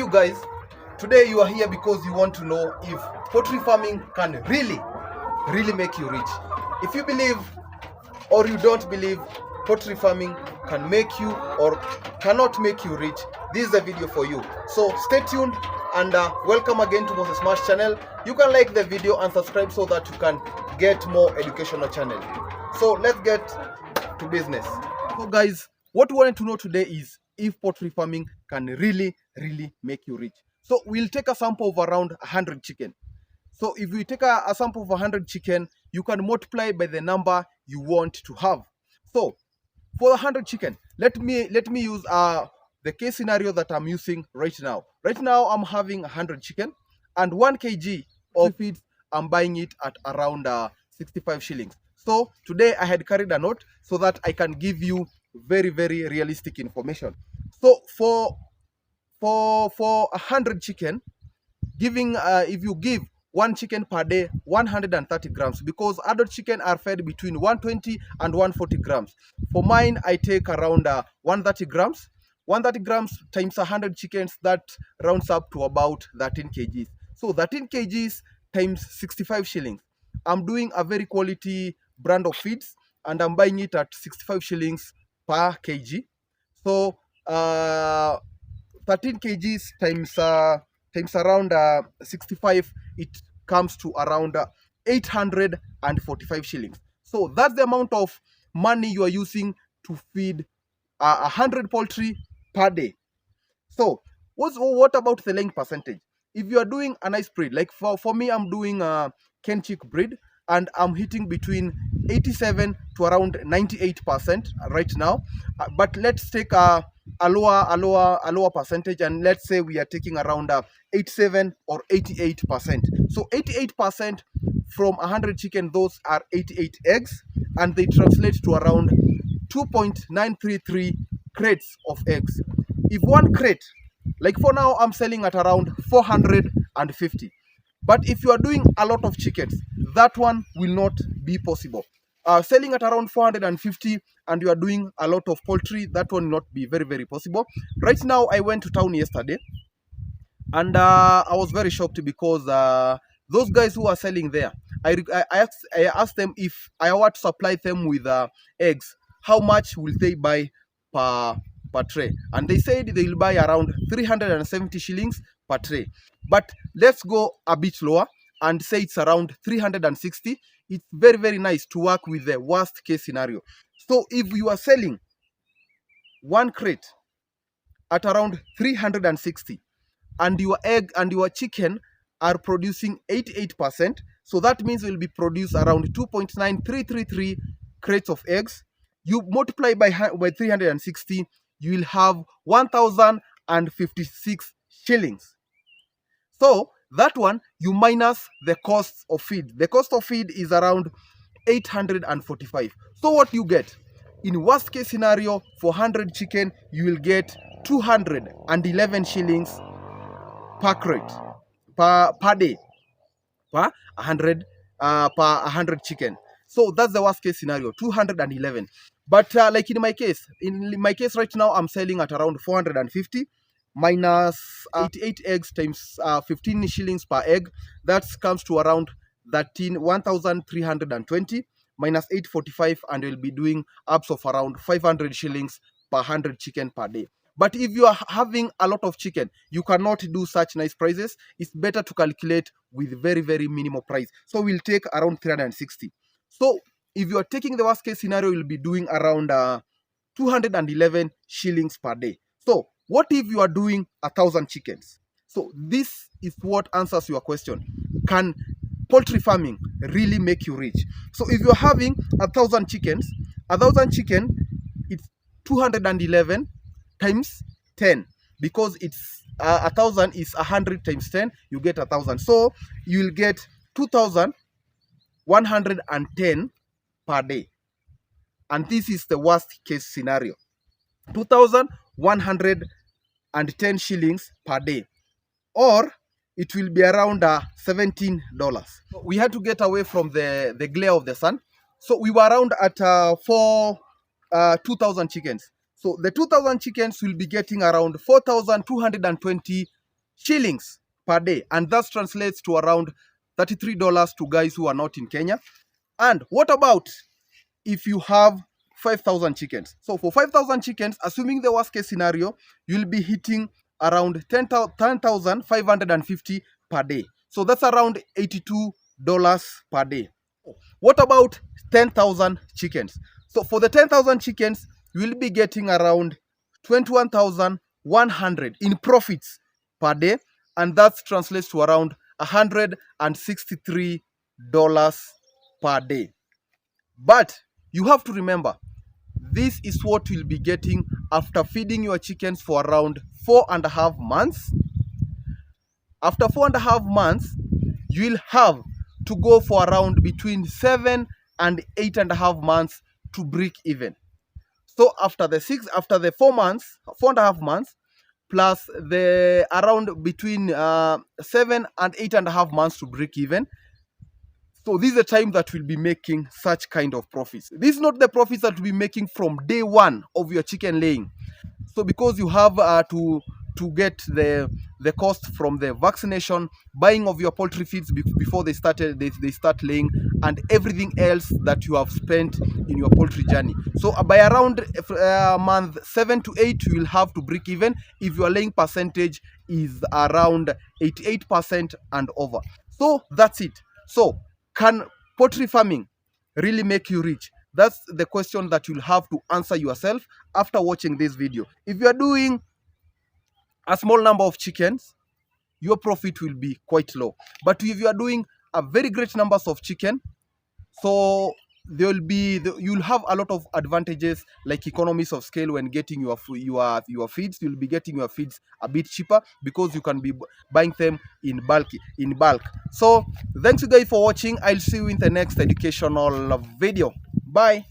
you guys? Today you are here because you want to know if poultry farming can really make you rich. If you believe or you don't believe poultry farming can make you or cannot make you rich, this is a video for you. So stay tuned and welcome again to Moses Smash channel. You can like the video and subscribe so that you can get more educational channel. So let's get to business. So guys, what we wanted to know today is if poultry farming can really make you rich. So we'll take a sample of around 100 chicken. So if we take a sample of 100 chicken, you can multiply by the number you want to have. So for 100 chicken, let me use the case scenario that I'm using right now. Right now I'm having 100 chicken and 1 kg of feed. I'm buying it at around 65 shillings. So today I had carried a note so that I can give you very realistic information. So for 100 chicken, giving if you give 1 chicken per day, 130 grams, because adult chicken are fed between 120 and 140 grams. For mine, I take around 130 grams. 130 grams times 100 chickens, that rounds up to about 13 kgs. So 13 kgs times 65 shillings. I'm doing a very quality brand of feeds and I'm buying it at 65 shillings per kg. So 13 kgs times around 65, it comes to around 845 shillings. So that's the amount of money you are using to feed 100 poultry per day. So what about the laying percentage? If you are doing a nice breed, like for me, I'm doing a Ken chick breed and I'm hitting between 87 to around 98% right now. But let's take a lower percentage, and let's say we are taking around 87 or 88%. So 88% from 100 chicken, those are 88 eggs, and they translate to around 2.933 crates of eggs. If one crate, like for now, I'm selling at around 450. But if you are doing a lot of chickens, that one will not be possible. Selling at around 450 and you are doing a lot of poultry, that one will not be very possible. Right now, I went to town yesterday and I was very shocked because those guys who are selling there, I asked them if I were to supply them with eggs, how much will they buy per tray? And they said they will buy around 370 shillings per tray. But let's go a bit lower and say it's around 360. It's very nice to work with the worst case scenario. So if you are selling one crate at around 360 and your egg and your chicken are producing 88%, so that means will be produced around 2.9333 crates of eggs. You multiply by 360, you will have 1,056 shillings. So that one, you minus the cost of feed. The cost of feed is around 845. So what you get? In worst case scenario, for 100 chicken, you will get 211 shillings per crate, per day, per 100 chicken. So that's the worst case scenario, 211. But like in my case right now, I'm selling at around 450 minus 88 eggs times 15 shillings per egg. That comes to around 1,320 minus 845, and you'll be doing ups of around 500 shillings per 100 chicken per day. But if you are having a lot of chicken, you cannot do such nice prices. It's better to calculate with very minimal price. So we'll take around 360. So if you are taking the worst case scenario, you'll be doing around 211 shillings per day. So what if you are doing 1,000 chickens? So this is what answers your question. Can poultry farming really make you rich? So if you're having 1,000 chickens, 1,000 chicken, it's 211 times 10, because it's 1,000 is 100 times 10, you get 1,000. So you will get 2,110 per day. And this is the worst case scenario. 2,110 shillings per day, or it will be around $17. So we had to get away from the glare of the sun. So we were around at 2,000 chickens. So the 2,000 chickens will be getting around 4,220 shillings per day, and that translates to around $33 to guys who are not in Kenya. And what about if you have 5,000 chickens? So for 5,000 chickens, assuming the worst case scenario, you'll be hitting around 10,550 per day. So that's around $82 per day. What about 10,000 chickens? So for the 10,000 chickens, you will be getting around 21,100 in profits per day, and that translates to around $163 per day. But you have to remember, this is what you'll be getting after feeding your chickens for around 4.5 months. After 4.5 months, you'll have to go for around between 7 and 8.5 months to break even. So after the 4.5 months, plus the around between 7 and 8.5 months to break even. So this is the time that we'll be making such kind of profits. This is not the profits that we'll be making from day one of your chicken laying. So because you have to get the cost from the vaccination, buying of your poultry feeds before they start laying, and everything else that you have spent in your poultry journey. So by around month 7 to 8, you will have to break even if your laying percentage is around 88% and over. So that's it. So can poultry farming really make you rich? That's the question that you'll have to answer yourself after watching this video. If you are doing a small number of chickens, your profit will be quite low. But if you are doing a very great numbers of chicken, so you'll have a lot of advantages like economies of scale when getting your feeds. You'll be getting your feeds a bit cheaper because you can be buying them in bulk. So thanks you guys for watching. I'll see you in the next educational video. Bye.